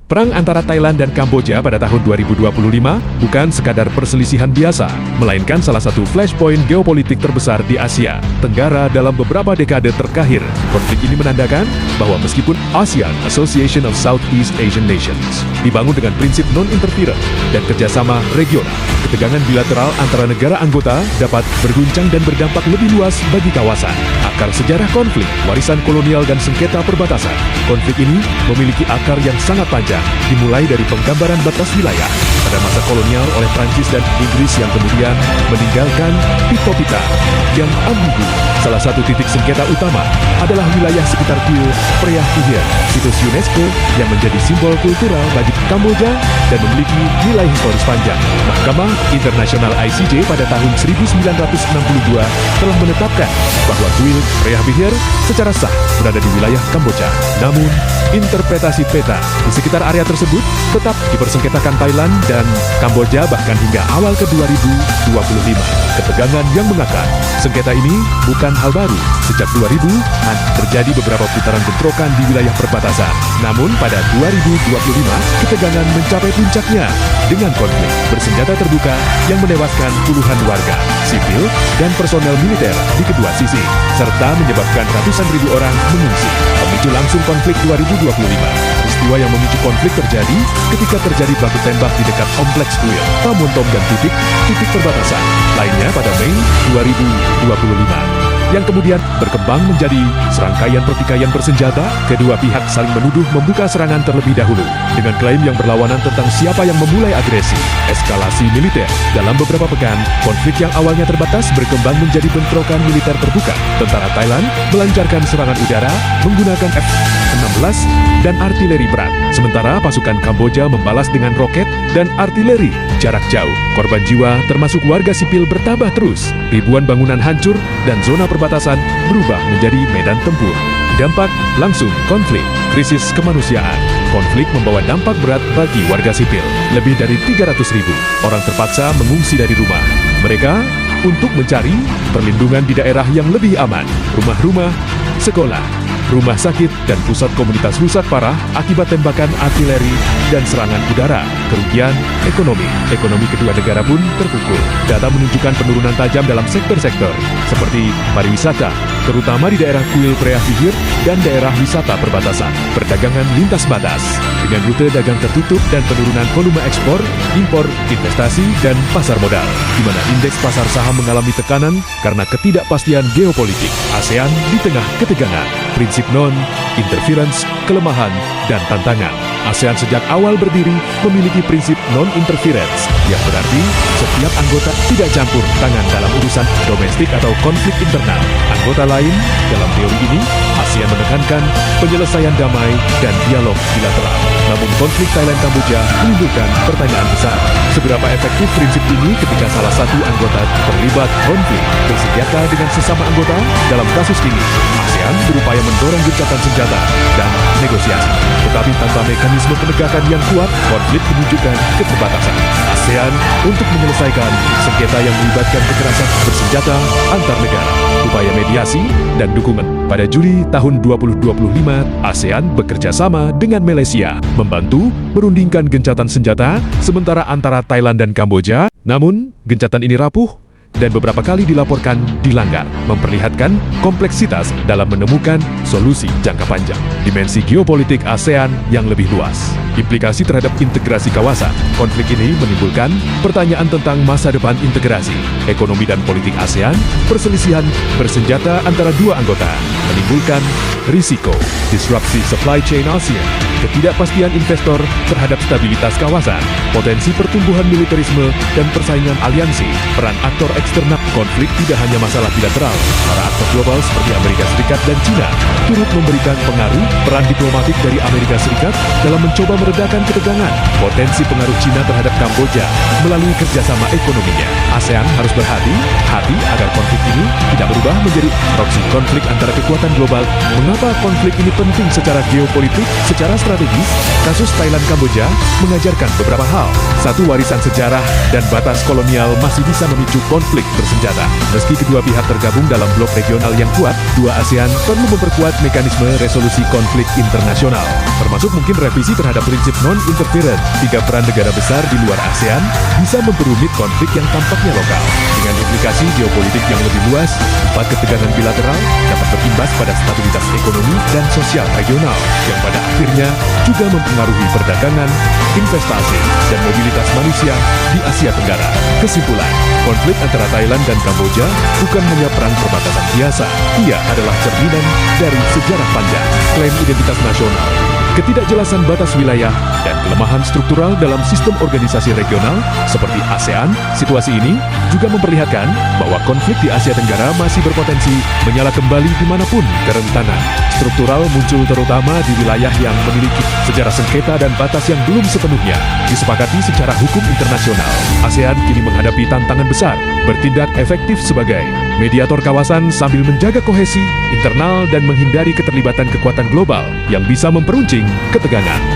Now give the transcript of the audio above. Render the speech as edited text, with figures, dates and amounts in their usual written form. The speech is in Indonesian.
Perang antara Thailand dan Kamboja pada tahun 2025 bukan sekadar perselisihan biasa, melainkan salah satu flashpoint geopolitik terbesar di Asia Tenggara dalam beberapa dekade terakhir. Konflik ini menandakan bahwa meskipun ASEAN Association of Southeast Asian Nations dibangun dengan prinsip non-interference dan kerjasama regional, ketegangan bilateral antara negara anggota dapat berguncang dan berdampak lebih luas bagi kawasan. Akar sejarah konflik, warisan kolonial dan sengketa perbatasan. Konflik ini memiliki akar yang sangat panjang, dimulai dari penggambaran batas wilayah pada masa kolonial oleh Prancis dan Inggris yang kemudian meninggalkan pita yang ambigu. Salah satu titik sengketa utama adalah wilayah sekitar kuil Preah Vihear, situs UNESCO yang menjadi simbol kultural bagi Kamboja dan memiliki nilai historis panjang. Mahkamah Internasional ICJ pada tahun 1962 telah menetapkan bahwa kuil Preah Vihear secara sah berada di wilayah Kamboja. Namun, interpretasi peta di sekitar area tersebut tetap dipersengketakan Thailand dan Kamboja bahkan hingga awal ke 2025. Ketegangan yang mengakar. Sengketa ini bukan hal baru. Sejak 2000-an terjadi beberapa putaran bentrokan di wilayah perbatasan. Namun pada 2025, ketegangan mencapai puncaknya dengan konflik bersenjata terbuka yang menewaskan puluhan warga, sipil, dan personel militer di kedua sisi, serta menyebabkan ratusan ribu orang mengungsi. Pemicu langsung konflik 2025. Peristiwa yang memicu konflik terjadi ketika terjadi baku tembak di dekat kompleks kuil Pamontom dan titik perbatasan lainnya pada Mei 2025. Yang kemudian berkembang menjadi serangkaian pertikaian bersenjata. Kedua pihak saling menuduh membuka serangan terlebih dahulu dengan klaim yang berlawanan tentang siapa yang memulai agresi. Eskalasi militer. Dalam beberapa pekan, konflik yang awalnya terbatas berkembang menjadi bentrokan militer terbuka. Tentara Thailand melancarkan serangan udara menggunakan F-16 dan artileri berat. Sementara pasukan Kamboja membalas dengan roket dan artileri jarak jauh. Korban jiwa termasuk warga sipil bertambah terus. Ribuan bangunan hancur dan zona perbatasan berubah menjadi medan tempur. Dampak langsung konflik, krisis kemanusiaan. Konflik membawa dampak berat bagi warga sipil. Lebih dari 300.000 orang terpaksa mengungsi dari rumah mereka untuk mencari perlindungan di daerah yang lebih aman. Rumah-rumah, sekolah, rumah sakit, dan pusat komunitas rusak parah akibat tembakan artileri dan serangan udara. Kerugian ekonomi kedua negara pun terpukul. Data menunjukkan penurunan tajam dalam sektor-sektor seperti pariwisata, terutama di daerah kuil Preah Vihear dan daerah wisata perbatasan. Perdagangan lintas batas dengan rute dagang tertutup dan penurunan volume ekspor, impor, investasi, dan pasar modal, di mana indeks pasar saham mengalami tekanan karena ketidakpastian geopolitik. ASEAN di tengah ketegangan. Prinsip non-interference, kelemahan, dan tantangan. ASEAN sejak awal berdiri memiliki prinsip non-interference, yang berarti setiap anggota tidak campur tangan dalam urusan domestik atau konflik internal anggota lain. Dalam teori ini, ASEAN menekankan penyelesaian damai dan dialog bilateral. Namun konflik Thailand-Kamboja menimbulkan pertanyaan besar. Seberapa efektif prinsip ini ketika salah satu anggota terlibat konflik bersenjata dengan sesama anggota? Dalam kasus ini, ASEAN berupaya mendorong gencatan senjata dan negosiasi. Tetapi tanpa mekanisme penegakan yang kuat, konflik menunjukkan keterbatasan ASEAN untuk menyelesaikan sengketa yang melibatkan kekerasan bersenjata antar negara. Upaya mediasi dan dukungan. Pada Juli tahun 2025, ASEAN bekerja sama dengan Malaysia membantu merundingkan gencatan senjata sementara antara Thailand dan Kamboja. Namun, gencatan ini rapuh dan beberapa kali dilaporkan dilanggar, memperlihatkan kompleksitas dalam menemukan solusi jangka panjang. Dimensi geopolitik ASEAN yang lebih luas. Implikasi terhadap integrasi kawasan. Konflik ini menimbulkan pertanyaan tentang masa depan integrasi, ekonomi dan politik ASEAN. Perselisihan bersenjata antara dua anggota menimbulkan risiko disrupsi supply chain ASEAN, ketidakpastian investor terhadap stabilitas kawasan, potensi pertumbuhan militerisme dan persaingan aliansi, peran aktor eksternal. Konflik tidak hanya masalah bilateral. Para aktor global seperti Amerika Serikat dan China turut memberikan pengaruh. Peran diplomatik dari Amerika Serikat dalam mencoba meredakan ketegangan. Potensi pengaruh China terhadap Kamboja melalui kerjasama ekonominya. ASEAN harus berhati-hati agar konflik ini tidak berubah menjadi proksi konflik antara kekuatan global. Mengapa konflik ini penting secara geopolitik? Secara strategis, kasus Thailand-Kamboja mengajarkan beberapa hal. Satu, warisan sejarah dan batas kolonial masih bisa memicu konflik konflik bersenjata. Meski kedua pihak tergabung dalam blok regional yang kuat, dua ASEAN perlu memperkuat mekanisme resolusi konflik internasional, termasuk mungkin revisi terhadap prinsip non-interference. Tiga peran negara besar di luar ASEAN bisa memperumit konflik yang tampaknya lokal. Dengan implikasi geopolitik yang lebih luas, empat ketegangan bilateral dapat berimbas pada stabilitas ekonomi dan sosial regional, yang pada akhirnya juga mempengaruhi perdagangan, investasi, dan mobilitas manusia di Asia Tenggara. Kesimpulan, konflik antara Thailand dan Kamboja bukan hanya perang perbatasan biasa, ia adalah cerminan dari sejarah panjang, klaim identitas nasional, ketidakjelasan batas wilayah, dan kelemahan struktural dalam sistem organisasi regional seperti ASEAN. Situasi ini juga memperlihatkan bahwa konflik di Asia Tenggara masih berpotensi menyala kembali dimanapun kerentanan struktural muncul, terutama di wilayah yang memiliki sejarah sengketa dan batas yang belum sepenuhnya disepakati secara hukum internasional. ASEAN kini menghadapi tantangan besar, bertindak efektif sebagai mediator kawasan sambil menjaga kohesi internal dan menghindari keterlibatan kekuatan global yang bisa memperuncing ketegangan.